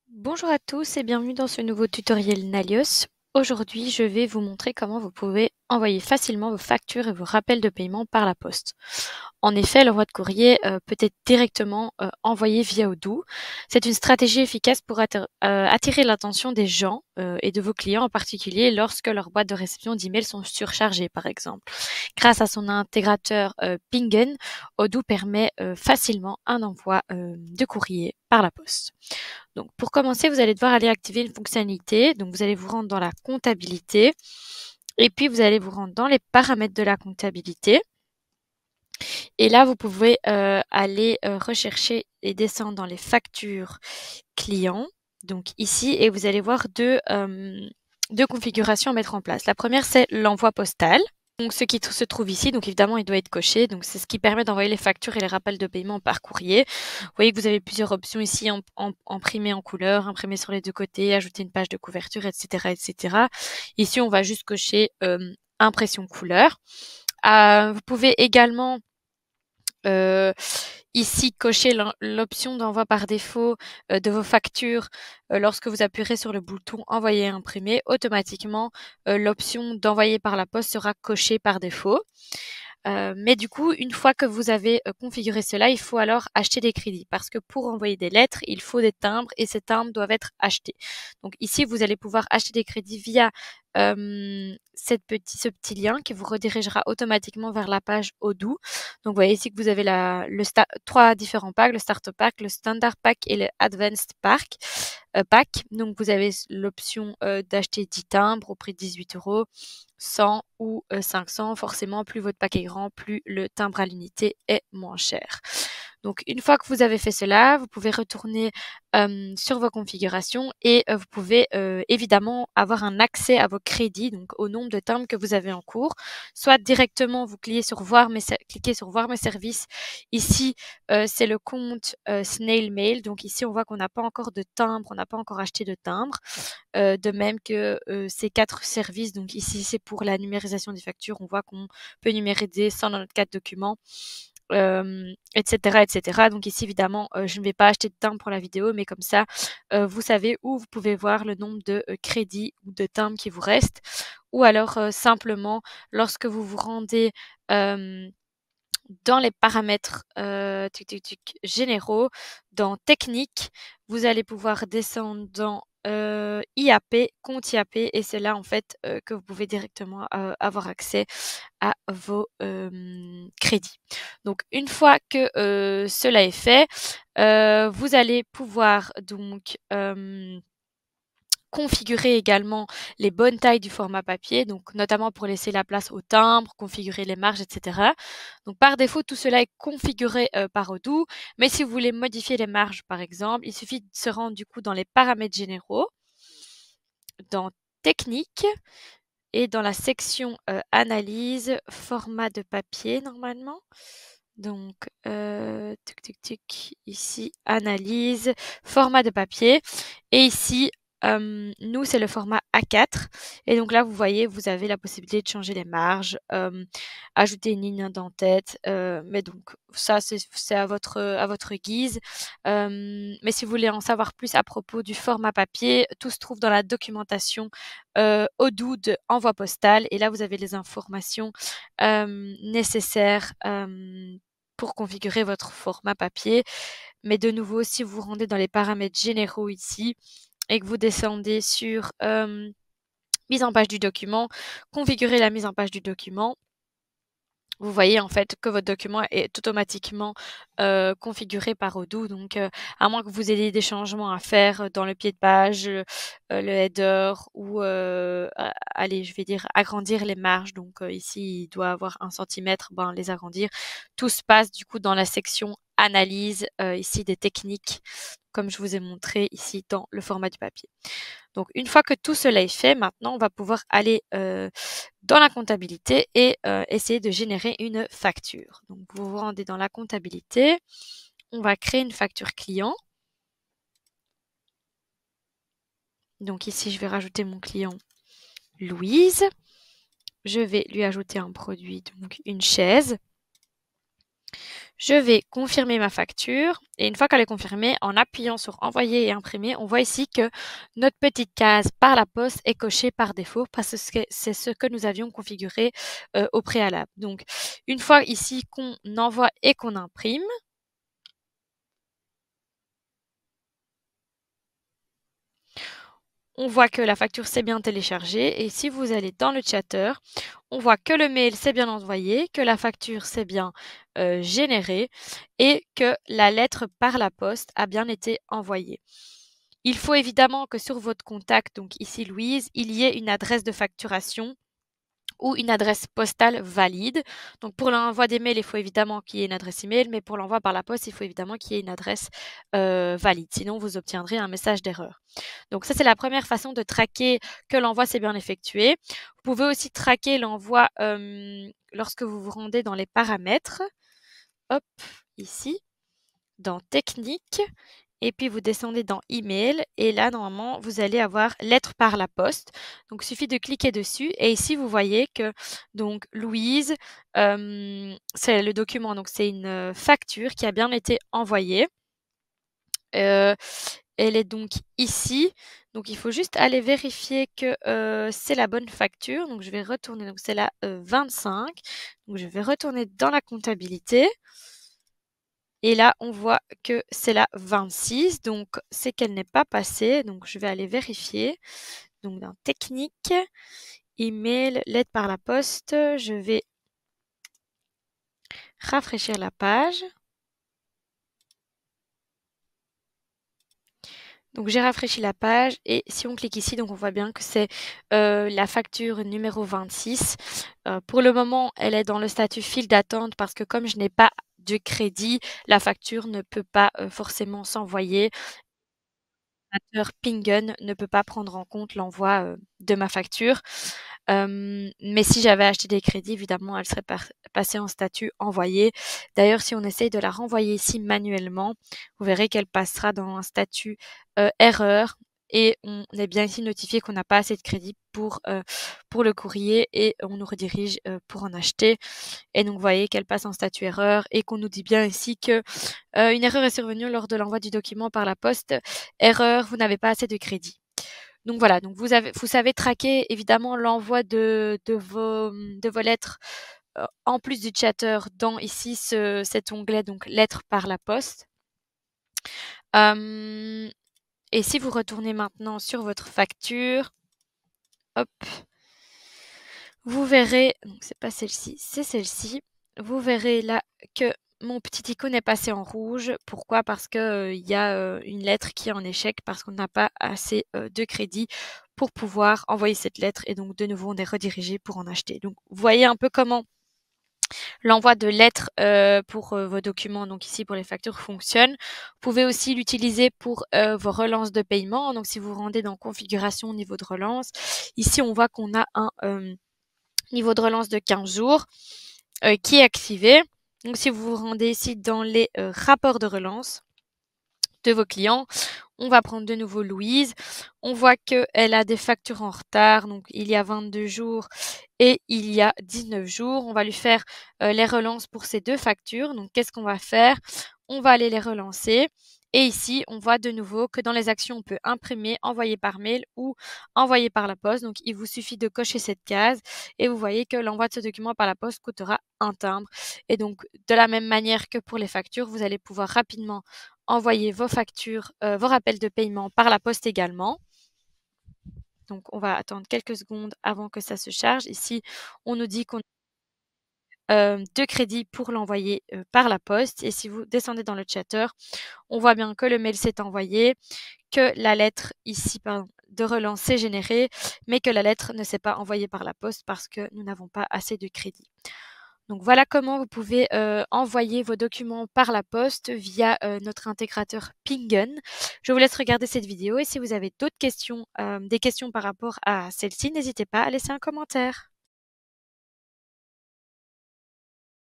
Bonjour à tous et bienvenue dans ce nouveau tutoriel Nalios. Aujourd'hui, je vais vous montrer comment vous pouvez envoyer facilement vos factures et vos rappels de paiement par la poste. En effet, l'envoi de courrier peut être directement envoyé via Odoo. C'est une stratégie efficace pour attirer l'attention des gens et de vos clients en particulier lorsque leurs boîtes de réception d'emails sont surchargées, par exemple. Grâce à son intégrateur Pingen, Odoo permet facilement un envoi de courrier par la poste. Donc, pour commencer, vous allez devoir aller activer une fonctionnalité. Donc, vous allez vous rendre dans la comptabilité et puis vous allez vous rendre dans les paramètres de la comptabilité. Et là, vous pouvez aller rechercher et descendre dans les factures clients. Donc ici, et vous allez voir deux configurations à mettre en place. La première, c'est l'envoi postal. Donc, ce qui se trouve ici, donc évidemment, il doit être coché. Donc, c'est ce qui permet d'envoyer les factures et les rappels de paiement par courrier. Vous voyez que vous avez plusieurs options ici, imprimer en couleur, imprimer sur les deux côtés, ajouter une page de couverture, etc., etc. Ici, on va juste cocher impression couleur. Vous pouvez également euh, ici cocher l'option d'envoi par défaut de vos factures lorsque vous appuierez sur le bouton envoyer et imprimer. Automatiquement, l'option d'envoyer par la poste sera cochée par défaut. Mais du coup, une fois que vous avez configuré cela, il faut alors acheter des crédits parce que pour envoyer des lettres, il faut des timbres et ces timbres doivent être achetés. Donc ici, vous allez pouvoir acheter des crédits via ce petit lien qui vous redirigera automatiquement vers la page Odoo. Donc vous voyez ici que vous avez trois différents packs, le Starter Pack, le Standard Pack et le Advanced Pack. Donc vous avez l'option d'acheter 10 timbres au prix de 18 euros, 100 ou 500. Forcément, plus votre pack est grand, plus le timbre à l'unité est moins cher. Donc une fois que vous avez fait cela, vous pouvez retourner sur vos configurations et vous pouvez évidemment avoir un accès à vos crédits, donc au nombre de timbres que vous avez en cours. Soit directement, vous cliquez sur voir mes services. Ici, c'est le compte Snail Mail. Donc ici, on voit qu'on n'a pas encore de timbre, on n'a pas encore acheté de timbre. De même que ces 4 services. Donc ici, c'est pour la numérisation des factures. On voit qu'on peut numériser 194 documents, etc., etc. Donc ici, évidemment, je ne vais pas acheter de timbre pour la vidéo, mais comme ça, vous savez où vous pouvez voir le nombre de crédits ou de timbres qui vous restent. Ou alors, simplement, lorsque vous vous rendez dans les paramètres généraux, dans technique, vous allez pouvoir descendre dans IAP, compte IAP, et c'est là en fait que vous pouvez directement avoir accès à vos crédits. Donc une fois que cela est fait, vous allez pouvoir donc configurer également les bonnes tailles du format papier, donc notamment pour laisser la place au timbre, configurer les marges, etc. Donc par défaut, tout cela est configuré par Odoo, mais si vous voulez modifier les marges, par exemple, il suffit de se rendre du coup dans les paramètres généraux, dans technique et dans la section analyse, format de papier normalement. Donc, ici, analyse, format de papier. Et ici, nous, c'est le format A4. Et donc là, vous voyez, vous avez la possibilité de changer les marges, ajouter une ligne indentette. Mais donc, ça, c'est à votre guise. Mais si vous voulez en savoir plus à propos du format papier, tout se trouve dans la documentation Odoo de envoi postal. Et là, vous avez les informations nécessaires pour configurer votre format papier. Mais de nouveau, si vous vous rendez dans les paramètres généraux ici et que vous descendez sur mise en page du document, configurer la mise en page du document, vous voyez en fait que votre document est automatiquement configuré par Odoo. Donc, à moins que vous ayez des changements à faire dans le pied de page, le header ou, allez, je vais dire agrandir les marges. Donc, ici, il doit avoir 1 centimètre, ben, les agrandir. Tout se passe du coup dans la section analyse, ici des techniques, comme je vous ai montré ici dans le format du papier. Donc, une fois que tout cela est fait, maintenant, on va pouvoir aller dans la comptabilité et essayer de générer une facture. Donc, vous vous rendez dans la comptabilité. On va créer une facture client. Donc, ici, je vais rajouter mon client Louise. Je vais lui ajouter un produit, donc une chaise. Je vais confirmer ma facture et une fois qu'elle est confirmée, en appuyant sur envoyer et imprimer, on voit ici que notre petite case par la poste est cochée par défaut parce que c'est ce que nous avions configuré au préalable. Donc, une fois ici qu'on envoie et qu'on imprime, on voit que la facture s'est bien téléchargée et si vous allez dans le chatter, on voit que le mail s'est bien envoyé, que la facture s'est bien générée et que la lettre par la poste a bien été envoyée. Il faut évidemment que sur votre contact, donc ici Louise, il y ait une adresse de facturation ou une adresse postale valide. Donc pour l'envoi des mails, il faut évidemment qu'il y ait une adresse email, mais pour l'envoi par la poste, il faut évidemment qu'il y ait une adresse valide. Sinon, vous obtiendrez un message d'erreur. Donc ça, c'est la première façon de traquer que l'envoi s'est bien effectué. Vous pouvez aussi traquer l'envoi lorsque vous vous rendez dans les paramètres. Hop, ici, dans technique. Et puis vous descendez dans email et là normalement vous allez avoir lettre par la poste. Donc il suffit de cliquer dessus et ici vous voyez que donc Louise, c'est le document, donc c'est une facture qui a bien été envoyée. Elle est donc ici. Donc il faut juste aller vérifier que c'est la bonne facture. Donc je vais retourner, donc c'est la 25. Donc je vais retourner dans la comptabilité. Et là, on voit que c'est la 26, donc c'est qu'elle n'est pas passée. Donc je vais aller vérifier. Donc dans technique, email, lettre par la poste, je vais rafraîchir la page. Donc j'ai rafraîchi la page et si on clique ici, donc on voit bien que c'est la facture numéro 26. Pour le moment, elle est dans le statut file d'attente parce que comme je n'ai pas de crédit, la facture ne peut pas forcément s'envoyer. L'opérateur Pingen ne peut pas prendre en compte l'envoi de ma facture. Mais si j'avais acheté des crédits, évidemment, elle serait passée en statut envoyé. D'ailleurs, si on essaye de la renvoyer ici manuellement, vous verrez qu'elle passera dans un statut erreur et on est bien ici notifié qu'on n'a pas assez de crédit pour le courrier et on nous redirige pour en acheter. Et donc, vous voyez qu'elle passe en statut erreur et qu'on nous dit bien ici que une erreur est survenue lors de l'envoi du document par la poste. Erreur, vous n'avez pas assez de crédit. Donc voilà, donc vous savez traquer évidemment l'envoi de vos lettres en plus du chatter dans ici cet onglet donc lettres par la poste. Et si vous retournez maintenant sur votre facture, hop, vous verrez, donc c'est pas celle-ci, c'est celle-ci. Vous verrez là que mon petit icône est passé en rouge. Pourquoi? Parce que il y a une lettre qui est en échec parce qu'on n'a pas assez de crédit pour pouvoir envoyer cette lettre et donc de nouveau on est redirigé pour en acheter. Donc vous voyez un peu comment l'envoi de lettres pour vos documents, donc ici pour les factures, fonctionne. Vous pouvez aussi l'utiliser pour vos relances de paiement. Donc si vous vous rendez dans configuration au niveau de relance, ici on voit qu'on a un niveau de relance de 15 jours qui est activé. Donc si vous vous rendez ici dans les rapports de relance de vos clients, on va prendre de nouveau Louise. On voit qu'elle a des factures en retard, donc il y a 22 jours et il y a 19 jours. On va lui faire les relances pour ces deux factures. Donc qu'est-ce qu'on va faire? On va aller les relancer. Et ici, on voit de nouveau que dans les actions, on peut imprimer, envoyer par mail ou envoyer par la poste. Donc, il vous suffit de cocher cette case et vous voyez que l'envoi de ce document par la poste coûtera un timbre. Et donc, de la même manière que pour les factures, vous allez pouvoir rapidement envoyer vos factures, vos rappels de paiement par la poste également. Donc, on va attendre quelques secondes avant que ça se charge. Ici, on nous dit qu'on de crédit pour l'envoyer par la poste. Et si vous descendez dans le chatter, on voit bien que le mail s'est envoyé, que la lettre ici pardon, de relance s'est générée, mais que la lettre ne s'est pas envoyée par la poste parce que nous n'avons pas assez de crédit. Donc voilà comment vous pouvez envoyer vos documents par la poste via notre intégrateur Pingen. Je vous laisse regarder cette vidéo et si vous avez d'autres questions, des questions par rapport à celle-ci, n'hésitez pas à laisser un commentaire.